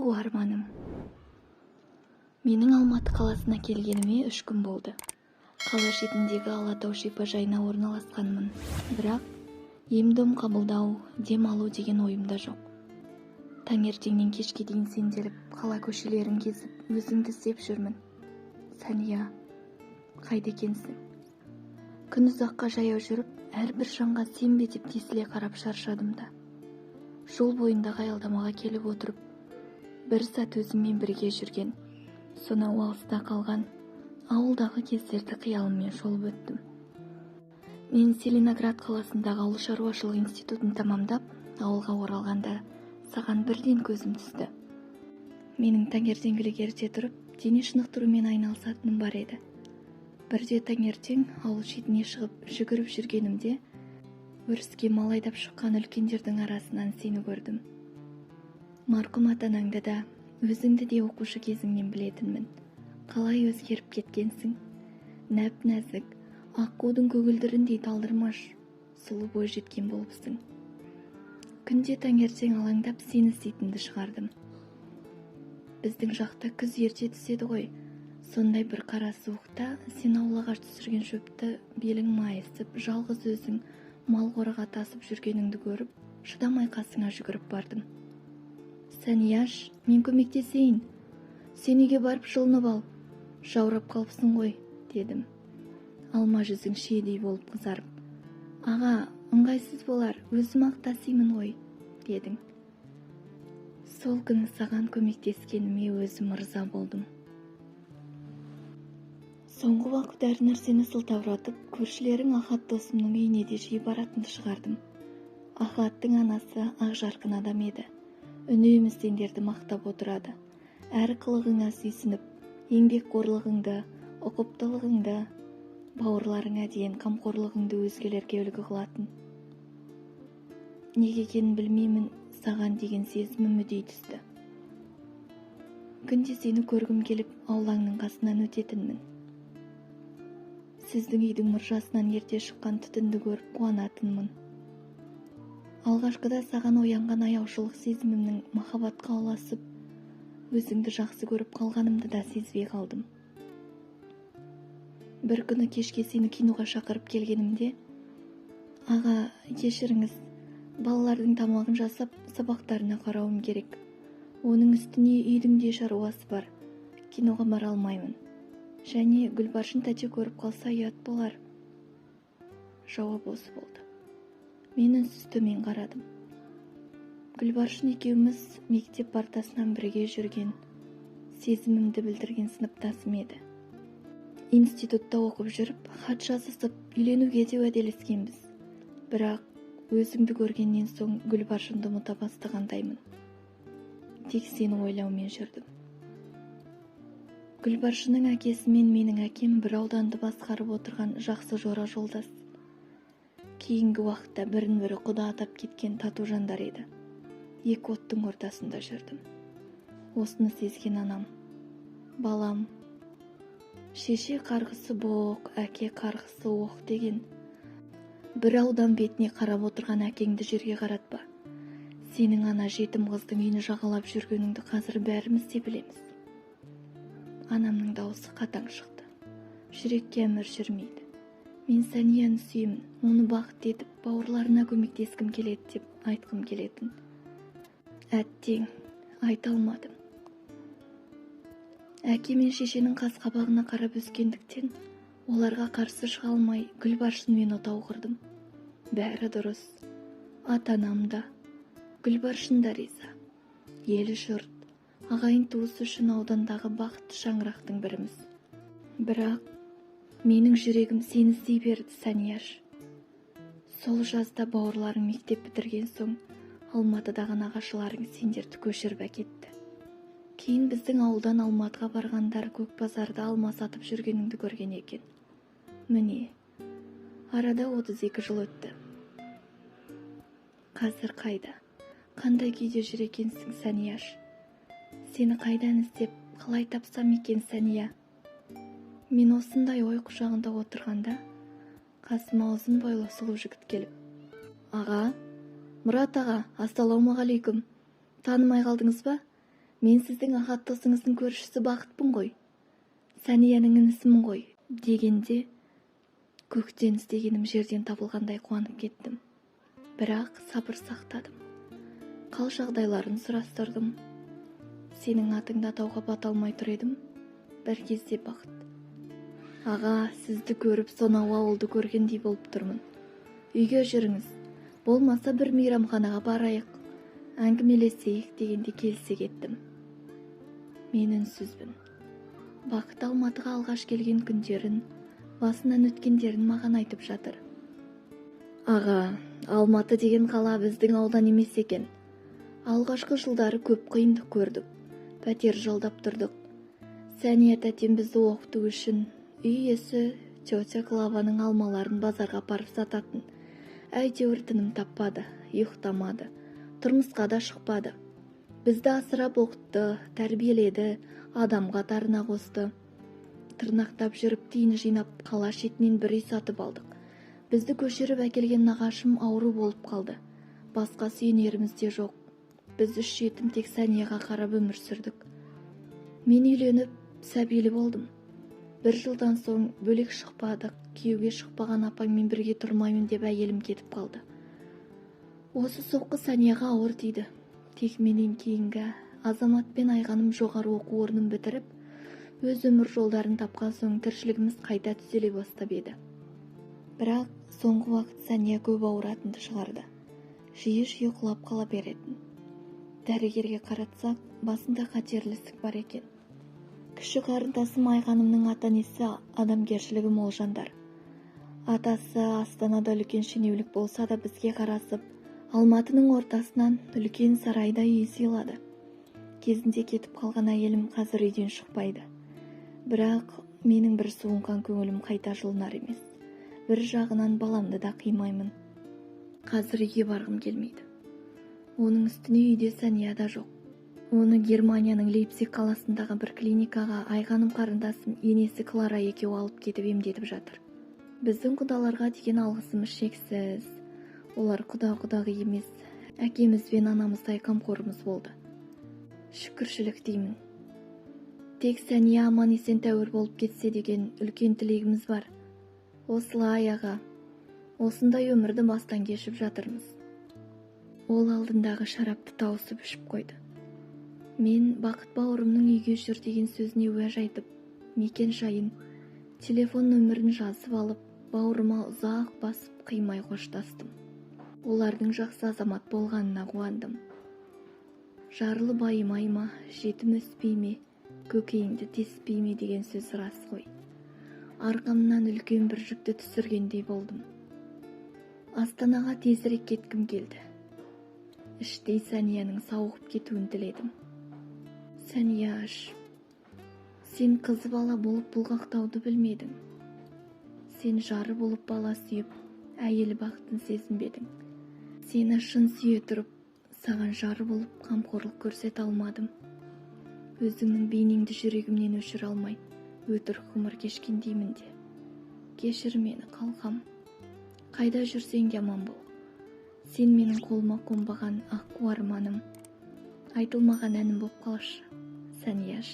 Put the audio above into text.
Соңғы арманым. Менің Алматы қаласына келгеніме 3 күн болды. Қала шетіндегі Алатау шипажайына орналасқанмын. Бірақ ем-дом қабылдау, дем алу деген ойымда жоқ. Таңертеңнен кешке дейін сенделіп, қала көшелерін кезіп, өзіңді іздеп жүрмін. Сәния, қайда екенсің? Күн ұзаққа жаяу жүріп, әрбір жанға сен бе деп тесіле қарап шаршадым да. Жол бойындағы аялдамаға келіп отырып, бір сәт өзіммен бірге жүрген, сонау алыста қалған ауылдағы кездерді қиялыммен шолып өттім. Мен Целиноград қаласындағы ауыл шаруашылық институтын тамамдап, ауылға оралғанда саған бірден көзім түсті. Менің таңертеңгілік ерте тұрып, дене шынықтырумен айналысатыным бар еді. Бірде таңертең ауыл шетіне шығып жүгіріп жүргенімде, өріске мал айдап шыққан үлкендердің арасынан сені көрдім. Марқұм ата-анаңды да, өзіңді де оқушы кезіңнен білетінмін. Қалай өзгеріп кеткенсің? Нәп-нәзік, аққудың көгілдіріндей талдырмаш, сұлу бой жеткен болыпсың. Күнде таңертең алаңдап сені іздейтінді шығардым. Біздің жақта күз ерте түседі ғой. Сондай бір қара суықта сен аулаға түсірген шөпті белің майысып, жалғыз өзің мал қораға тасып жүргеніңді көріп, шыдамай қасыңа жүгіріп бардым. Сәнияш, мен көмектесейін. Сен үйге барып жылынып ал. Жаурап қалыпсың ғой, дедім. Алма жүзің шиедей болып қызарып. Аға, ыңғайсыз болар, өзім ақ тасимын ғой, дедің. Сол күні саған көмектескеніме өзім ырза болдым. Соңғы уақыт әр нәрсені сылтауратып, көршілерің Ахат досымның үйіне де жиі баратынды шығардым. Ахаттың анасы ақ жарқын адам еді. Үнемі сендерді мақтап отырады. Әр қылығыңа сүйсініп, еңбекқорлығыңды, ұқыптылығыңды, бауырларыңа дейін қамқорлығыңды өзгелерге үлгі қылатын. Неге екенін білмеймін, саған деген сезімім үдей түсті. Күнде сені көргім келіп, аулаңның қасынан өтетінмін. Сіздің үйдің мұржасынан ерте шыққан түтінді көріп қуанатынмын. Алғашқыда саған оянған аяушылық сезімімнің махаббатқа ұласып, өзіңді жақсы көріп қалғанымды да сезбей қалдым. Бір күні кешке сені киноға шақырып келгенімде, аға, кешіріңіз, балалардың тамағын жасап, сабақтарына қарауым керек. Оның үстіне үйдің де шаруасы бар. Киноға бара алмаймын. Және Гүлбаршын тәте көріп қалса ұят болар. Жауап осы болды. Мен үнсіз төмен қарадым. Гүлбаршын екеуміз мектеп партасынан бірге жүрген, сезімімді білдірген сыныптасым еді. Институтта оқып жүріп, хат жазысып, үйленуге де уәделескенбіз. Бірақ өзіңді көргеннен соң Гүлбаршынды ұмыта бастағандаймын. Тек сені ойлаумен жүрдім. Гүлбаршынның әкесі мен менің әкем бір ауданды басқарып отырған жақсы жора жолдас. Кейінгі уақытта бірін-бірі құда атап кеткен тату жандар еді. Екі оттың ортасында жүрдім. Осыны сезген анам. Балам, шеше қарғысы боқ, әке қарғысы оқ деген. Бір аудан бетіне қарап отырған әкеңді жерге қаратпа. Сенің ана жетім қыздың үйін жағалап жүргеніңді қазір бәріміз де білеміз. Анамның дауысы қатаң шықты. Жүрекке әмір жүрмейді. Мен Сәнияны сүйемін, оны бақыт етіп, бауырларына көмектескім келеді деп айтқым келетін. Әттең, айта алмадым. Әке мен шешенің қас-қабағына қарап өскендіктен, оларға қарсы шыға алмай Гүлбаршынмен отау құрдым. Бәрі дұрыс. Ата-анам да, Гүлбаршын да риза. Елі жұрт, ағайын туыс үшін аудандағы бақытты шаңырақтың біріміз. Бірақ менің жүрегім сені іздей берді, Сәнияш. Сол жазда бауырларың мектеп бітірген соң, Алматыдағы нағашыларың сендерді көшіріп әкетті. Кейін біздің ауылдан Алматыға барғандар көк базарда алма сатып жүргеніңді көрген екен. Міне, арада 32 жыл өтті. Қазір қайда? Қандай күйде жүр екенсің, Сәнияш? Сені қайдан іздеп, қалай тапсам екен, Сәния? Мен осындай ой құшағында отырғанда, қасыма ұзын бойлы сұлу жігіт келіп: Аға, Мұрат аға, ассалаумағалейкум. Танымай қалдыңыз ба? Мен сіздің ахат досыңыздың көршісі Бақытпын ғой. Сәнияның інісімін ғой, дегенде көктен іздегенім жерден табылғандай қуанып кеттім. Бірақ сабыр сақтадым. Қал жағдайларын сұрастырдым. Сенің атыңды атауға бата алмай тұр едім. Бір кезде Бақыт: аға, сізді көріп сонау ауылды көргендей болып тұрмын. Үйге жүріңіз, болмаса бір мейрамханаға барайық, әңгімелесейік дегенде келісе кеттім. Мен үнсізбін. Бақыт Алматыға алғаш келген күндерін, басынан өткендерін маған айтып жатыр. Аға, Алматы деген қала біздің аудан емес екен. Алғашқы жылдары көп қиындық көрдік. Пәтер жалдап тұрдық. Сәния тәтем бізді оқыту үшін үй иесі тетя Клаваның алмаларын базарға апарып сататын. Әйтеуір тыным таппады, ұйықтамады, тұрмысқа да шықпады. Бізді асырап оқытты, тәрбиеледі, адам қатарына қосты. Тырнақтап жүріп тиын жинап қала шетінен бір үй сатып алдық. Бізді көшіріп әкелген нағашым ауру болып қалды. Басқа сүйенеріміз де жоқ. Біз 3 жетім тек Сәнияға қарап өмір сүрдік. Мен үйленіп, сәбилі болдым. 1 жылдан соң бөлек шықпадық. Күйеуге шықпаған апаңмен бірге тұрмаймын деп әйелім кетіп қалды. Осы соққы Сәнияға ауыр тиді. Тек менен кейінгі Азамат пен Айғаным жоғары оқу орнын бітіріп, өз өмір жолдарын тапқан соң тіршілігіміз қайта түзеле бастап еді. Бірақ соңғы уақыт Сәния көп ауыратынды шығарды. Жиі құлап қала беретін. Дәрігерге қаратсақ, басында қатерлі ісік бар екен. Кіші қарындасым Айғанымның ата-анасы адамгершілігі мол жандар. Атасы Астанада үлкен шенеулік болса да бізге қарасып, Алматының ортасынан үлкен сарайда үй сыйлады. Кезінде кетіп қалған әйелім қазір үйден шықпайды. Бірақ менің бір суынған көңілім қайта жылынар емес. Бір жағынан баламды да қимаймын. Қазір үйге барғым келмейді. Оның үстіне үйде Сәния да жоқ. Оны Германияның Лейпциг қаласындағы бір клиникаға Айғаным қарындасым енесі Клара екеуі алып кетіп емдетіп жатыр. Біздің құдаларға деген алғысымыз шексіз. Олар құда-құдағы емес, әкеміз бен анамыздай қамқорымыз болды. Шүкіршілік деймін. Тек Сәния аман есен тәуір болып кетсе деген үлкен тілегіміз бар. Осылай аға, осындай өмірді бастан кешіп жатырмыз. Ол алдындағы шарапты тауысып ішіп қойды. Мен Бақыт бауырымның үйге жүр деген сөзіне уәж айтып, мекен жайын, телефон нөмірін жазып алып, бауырыма ұзақ басып қимай қоштастым. Олардың жақсы азамат болғанына қуандым. Жарлы байымай ма, жетім өспей ме, көкейіңді теспей ме деген сөз рас қой. Арқамнан үлкен бір жүкті түсіргендей болдым. Астанаға тезірек кеткім келді. Іштей Сәнияның сауығып кетуін тіледім. Сәнияш, сен қыз бала болып бұлғақтауды білмедің. Сен жары болып бала сүйіп, әйелі бақытын сезінбедің. Сені шын сүйе тұрып, саған жары болып қамқорлық көрсете алмадым. Өзіңнің бейнеңді жүрегімнен өшіре алмай, өтірік ғұмыр кешкендеймін де. Кешір мені, қалқам. Қайда жүрсең де аман бол. Сен менің қолыма қонбаған аққу арманым. Айтылмаған әнім боп қалшы, Сәнияш.